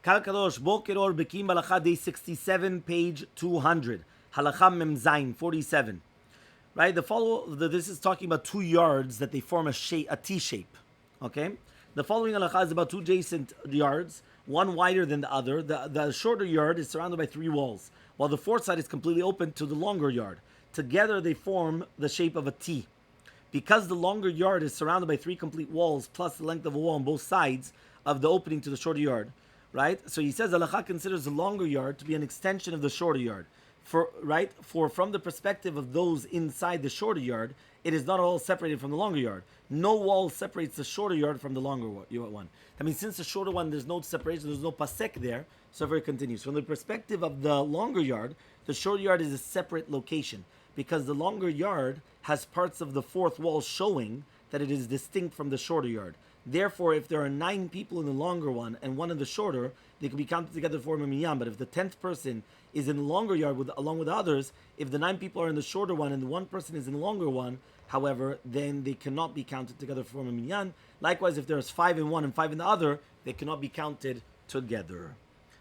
Kal Kadosh, Boker Or, Bekiim Bahalacha, day 67, page 200. Halacha Mem Zayin, 47. Right? This is talking about 2 yards that they form a T shape. Okay? The following halacha is about 2 adjacent yards, one wider than the other. The shorter yard is surrounded by 3 walls, while the fourth side is completely open to the longer yard. Together they form the shape of a T. Because the longer yard is surrounded by 3 complete walls plus the length of a wall on both sides of the opening to the shorter yard, right? So he says halacha considers the longer yard to be an extension of the shorter yard. For from the perspective of those inside the shorter yard, it is not all separated from the longer yard. No wall separates the shorter yard from the longer one. I mean, since the shorter one, there's no separation, there's no pasek there, so it continues. From the perspective of the longer yard, the shorter yard is a separate location because the longer yard has parts of the fourth wall showing that it is distinct from the shorter yard. Therefore, if there are 9 people in the longer one and 1 in the shorter, they can be counted together to form a minyan. But if the 10th person is in the longer yard along with the others, if the 9 people are in the shorter one and the 1 person is in the longer one, however, then they cannot be counted together to form a minyan. Likewise, if there's 5 in one and 5 in the other, they cannot be counted together.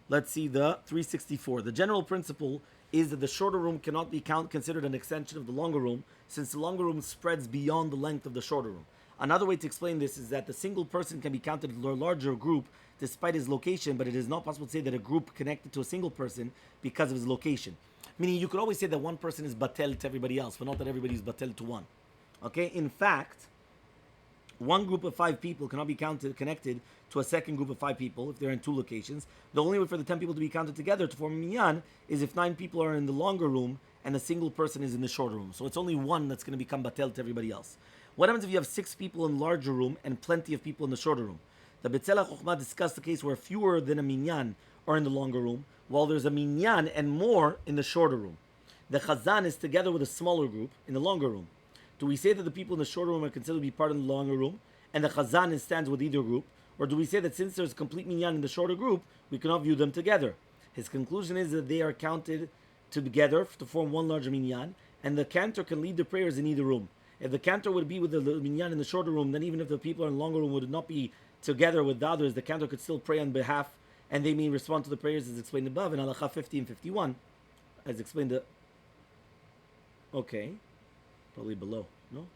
Let's see the 364. The general principle is that the shorter room cannot be considered an extension of the longer room, since the longer room spreads beyond the length of the shorter room. Another way to explain this is that the single person can be counted as a larger group despite his location, but it is not possible to say that a group connected to a single person because of his location. Meaning you could always say that one person is batel to everybody else, but not that everybody is batel to one. Okay? In fact, one group of 5 people cannot be connected to a second group of 5 people if they're in 2 locations. The only way for the 10 people to be counted together to form a minyan is if 9 people are in the longer room and a single person is in the shorter room. So it's only one that's going to become batel to everybody else. What happens if you have 6 people in the larger room and plenty of people in the shorter room? The Betzela Chochmah discussed the case where fewer than a minyan are in the longer room, while there's a minyan and more in the shorter room. The Chazan is together with a smaller group in the longer room. Do we say that the people in the shorter room are considered to be part of the longer room, and the Chazan stands with either group? Or do we say that since there's complete minyan in the shorter group, we cannot view them together? His conclusion is that they are counted together to form one larger minyan, and the cantor can lead the prayers in either room. If the cantor would be with the minyan in the shorter room, then even if the people in the longer room would not be together with the others, the cantor could still pray on behalf, and they may respond to the prayers as explained above in Halacha 50 and 51, as explained. Okay, probably below, no?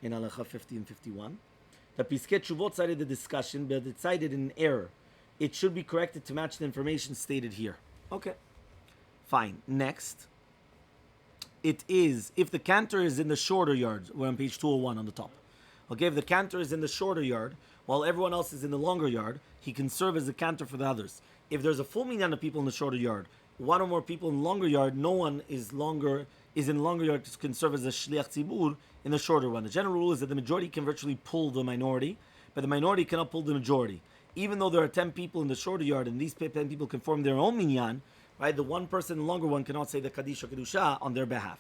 In Halacha 50 and 51. The Piskei Teshuvot cited the discussion, but it cited in error. It should be corrected to match the information stated here. Okay, fine. Next. It is, if the cantor is in the shorter yard, we're on page 201 on the top. Okay, if the cantor is in the shorter yard, while everyone else is in the longer yard, he can serve as a cantor for the others. If there's a full minyan of people in the shorter yard, 1 or more people in the longer yard, no one is in the longer yard can serve as a shliach tzibur in the shorter one. The general rule is that the majority can virtually pull the minority, but the minority cannot pull the majority. Even though there are 10 people in the shorter yard and these 10 people can form their own minyan, right? The 1 person in the longer one cannot say the Kaddish or Kedusha on their behalf.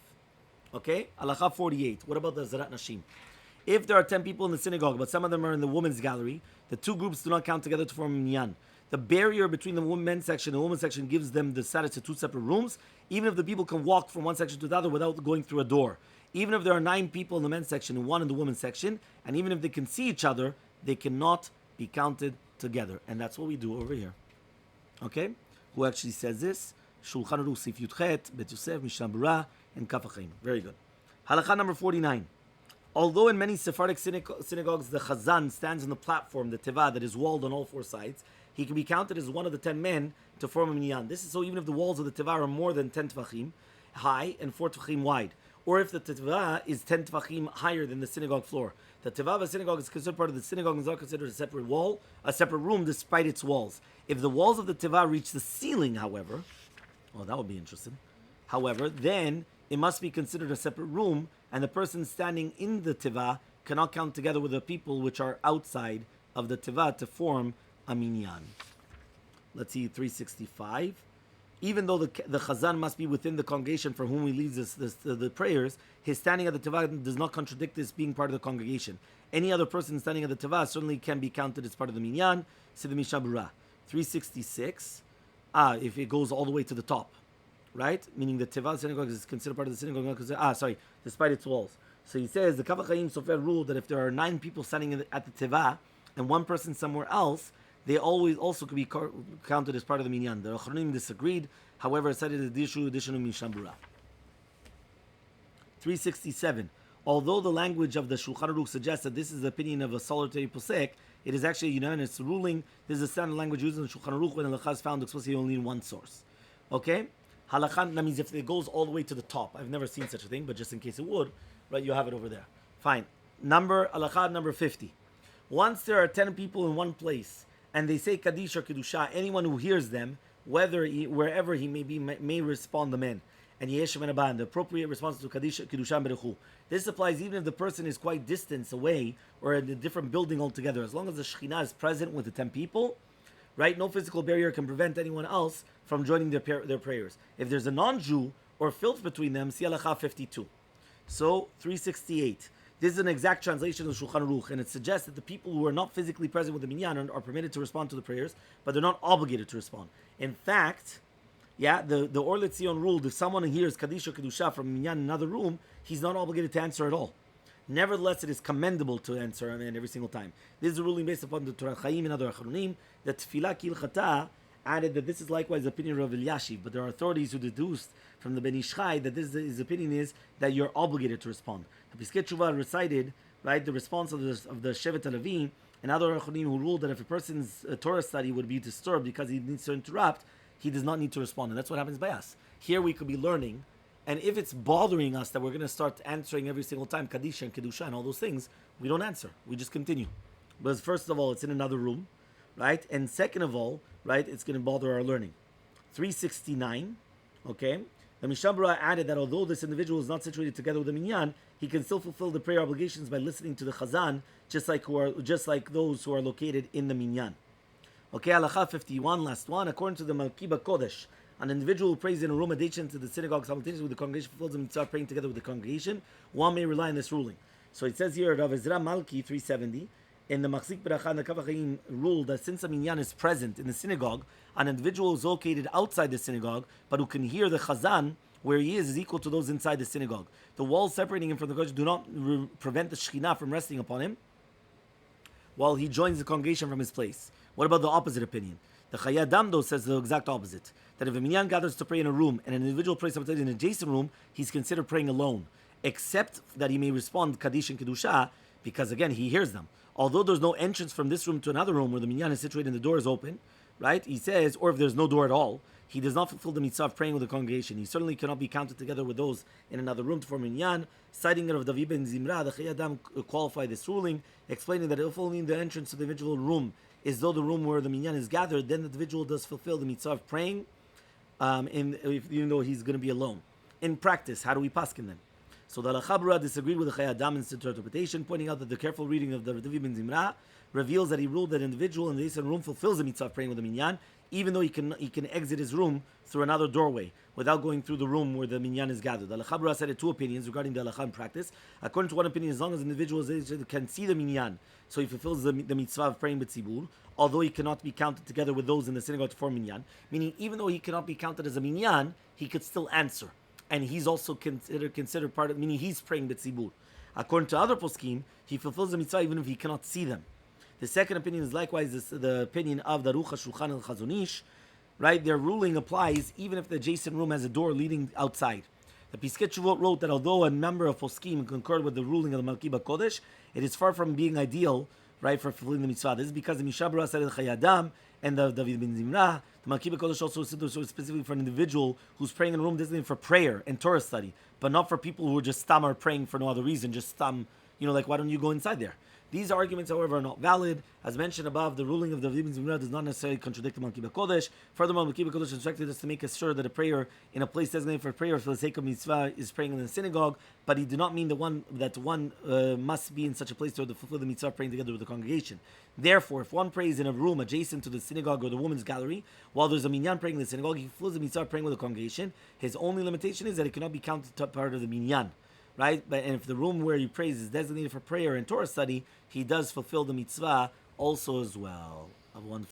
Okay? Halacha 48. What about the Zarat Nashim? If there are 10 people in the synagogue, but some of them are in the women's gallery, the 2 groups do not count together to form a minyan. The barrier between the men's section and the women's section gives them the status of 2 separate rooms, even if the people can walk from one section to the other without going through a door. Even if there are 9 people in the men's section and 1 in the women's section, and even if they can see each other, they cannot be counted together. And that's what we do over here. Okay? Who actually says this? Shulchan Aruch Sif Yudchet, Bet Yosef, Mishnah Berurah, and Kaf HaChaim. Very good. Halakha number 49. Although in many Sephardic synagogues the Chazan stands on the platform, the teva that is walled on all 4 sides, he can be counted as one of the 10 men to form a minyan. This is so even if the walls of the teva are more than 10 tvachim high and 4 tvachim wide, or if the teva is 10 tvachim higher than the synagogue floor. The teva of a synagogue is considered part of the synagogue and is not considered a separate room despite its walls. If the walls of the teva reach the ceiling, however, oh, that would be interesting. However, then it must be considered a separate room, and the person standing in the teva cannot count together with the people which are outside of the teva to form a minyan. Let's see, 365. Even though the chazan must be within the congregation for whom he leads the prayers, his standing at the teva does not contradict this being part of the congregation. Any other person standing at the teva certainly can be counted as part of the minyan. Say the Mishnah Berurah. 366. If it goes all the way to the top, right? Meaning the teva synagogue is considered part of the synagogue. Despite its walls. So he says the Kaf HaChaim Sofer ruled that if there are 9 people standing at the teva and 1 person somewhere else, they always also could be counted as part of the minyan. The Achronim disagreed. However, cited the addition of Mishnah Berurah. 367. Although the language of the Shulchan Aruch suggests that this is the opinion of a solitary posek, it is actually a unanimous ruling. This is the standard language used in the Shulchan Aruch when halacha is found explicitly only in one source. Okay? Halakha, that means if it goes all the way to the top. I've never seen such a thing, but just in case it would, right, you have it over there. Fine. Halakha number 50. Once there are 10 people in one place, and they say Kaddish or Kedusha, anyone who hears them, wherever he may be, may respond amen. And Yeshem and Aban, the appropriate response to Kaddish, Kedusha, and Berechu. This applies even if the person is quite distant away or in a different building altogether. As long as the Shekhinah is present with the 10 people, right, no physical barrier can prevent anyone else from joining their prayers. If there's a non-Jew or filth between them, see Halakha 52. So, 368. This is an exact translation of the Shulchan Aruch, and it suggests that the people who are not physically present with the minyan are permitted to respond to the prayers, but they're not obligated to respond. In fact, the Or Letzion ruled if someone hears Kaddish or Kedusha from minyan in another room, he's not obligated to answer at all. Nevertheless, it is commendable to answer amen every single time. This is a ruling based upon the Torah Chaim and other Achronim. The Tefillah Kilchata added that this is likewise the opinion of Eliashiv, but there are authorities who deduced from the Ben Ish Chai that his opinion is that you're obligated to respond. The Piskei Tshuva recited, right, the response of the Shevet HaLevi and other Achronim who ruled that if a person's Torah study would be disturbed because he needs to interrupt, he does not need to respond. And that's what happens by us. Here we could be learning, and if it's bothering us that we're going to start answering every single time Kaddish and Kedusha and all those things, we don't answer. We just continue. Because first of all, it's in another room, right? And second of all, right, it's going to bother our learning. 369, okay? The Mishnah Berurah added that although this individual is not situated together with the minyan, he can still fulfill the prayer obligations by listening to the chazan, just like those who are located in the minyan. Okay, Halakha 51, last one. According to the Bekiim Bahalacha, an individual who prays in a room adjacent to the synagogue simultaneously with the congregation fulfills the mitzvah praying together with the congregation. One may rely on this ruling. So it says here, Rav Ezra Malki 370, in the Machzik Beracha and the Kaf HaChaim ruled that since a minyan is present in the synagogue, an individual is located outside the synagogue, but who can hear the chazan where he is equal to those inside the synagogue. The walls separating him from the congregation do not prevent the Shekhinah from resting upon him while he joins the congregation from his place. What about the opposite opinion? The Chayei Adam though says the exact opposite. That if a minyan gathers to pray in a room and an individual prays in an adjacent room, he's considered praying alone, except that he may respond Kaddish and Kedusha, because again, he hears them. Although there's no entrance from this room to another room where the minyan is situated and the door is open, right? He says, or if there's no door at all, he does not fulfill the mitzvah of praying with the congregation. He certainly cannot be counted together with those in another room to form minyan. Citing of David ben Zimra, the Chayei Adam qualified this ruling, explaining that if only the entrance to the individual room is though the room where the minyan is gathered, then the individual does fulfill the mitzvah of praying, even though he's going to be alone. In practice, how do we paskin then? So the Halakha Berurah disagreed with the Chayei Adam in its interpretation, pointing out that the careful reading of the David ben Zimra reveals that he ruled that an individual in the adjacent room fulfills the mitzvah of praying with the minyan, even though he can exit his room through another doorway without going through the room where the minyan is gathered. The Halakha Berurah cited two opinions regarding the halakha in practice. According to one opinion, as long as the individual can see the minyan, so he fulfills the mitzvah of praying b'tzibur, although he cannot be counted together with those in the synagogue to form minyan, meaning even though he cannot be counted as a minyan, he could still answer. And he's also considered part of, meaning he's praying b'tzibur. According to other poskim, he fulfills the mitzvah even if he cannot see them. The second opinion is likewise the opinion of the Aruch HaShulchan and Chazon Ish, right? Their ruling applies even if the adjacent room has a door leading outside. The Piskei Tshuva wrote that although a number of poskim concurred with the ruling of the Bekiim Bahalacha, it is far from being ideal, right, for fulfilling the mitzvah. This is because the Mishnah Berurah said the Chayei Adam and the David ben Zimra, the Bekiim Bahalacha also specifically for an individual who's praying in a room designated for prayer and Torah study, but not for people who are just stam are praying for no other reason, just stam, like why don't you go inside there? These arguments, however, are not valid. As mentioned above, the ruling of the David ben Zimra does not necessarily contradict the Bekiim Bahalacha. Furthermore, the Bekiim Bahalacha instructed us to make sure that a prayer in a place designated for prayer for the sake of mitzvah is praying in the synagogue, but he did not mean that one must be in such a place to fulfill the mitzvah praying together with the congregation. Therefore, if one prays in a room adjacent to the synagogue or the women's gallery, while there's a minyan praying in the synagogue, he fulfills the mitzvah praying with the congregation. His only limitation is that it cannot be counted to part of the minyan. Right? And if the room where he prays is designated for prayer and Torah study, he does fulfill the mitzvah also as well. Of one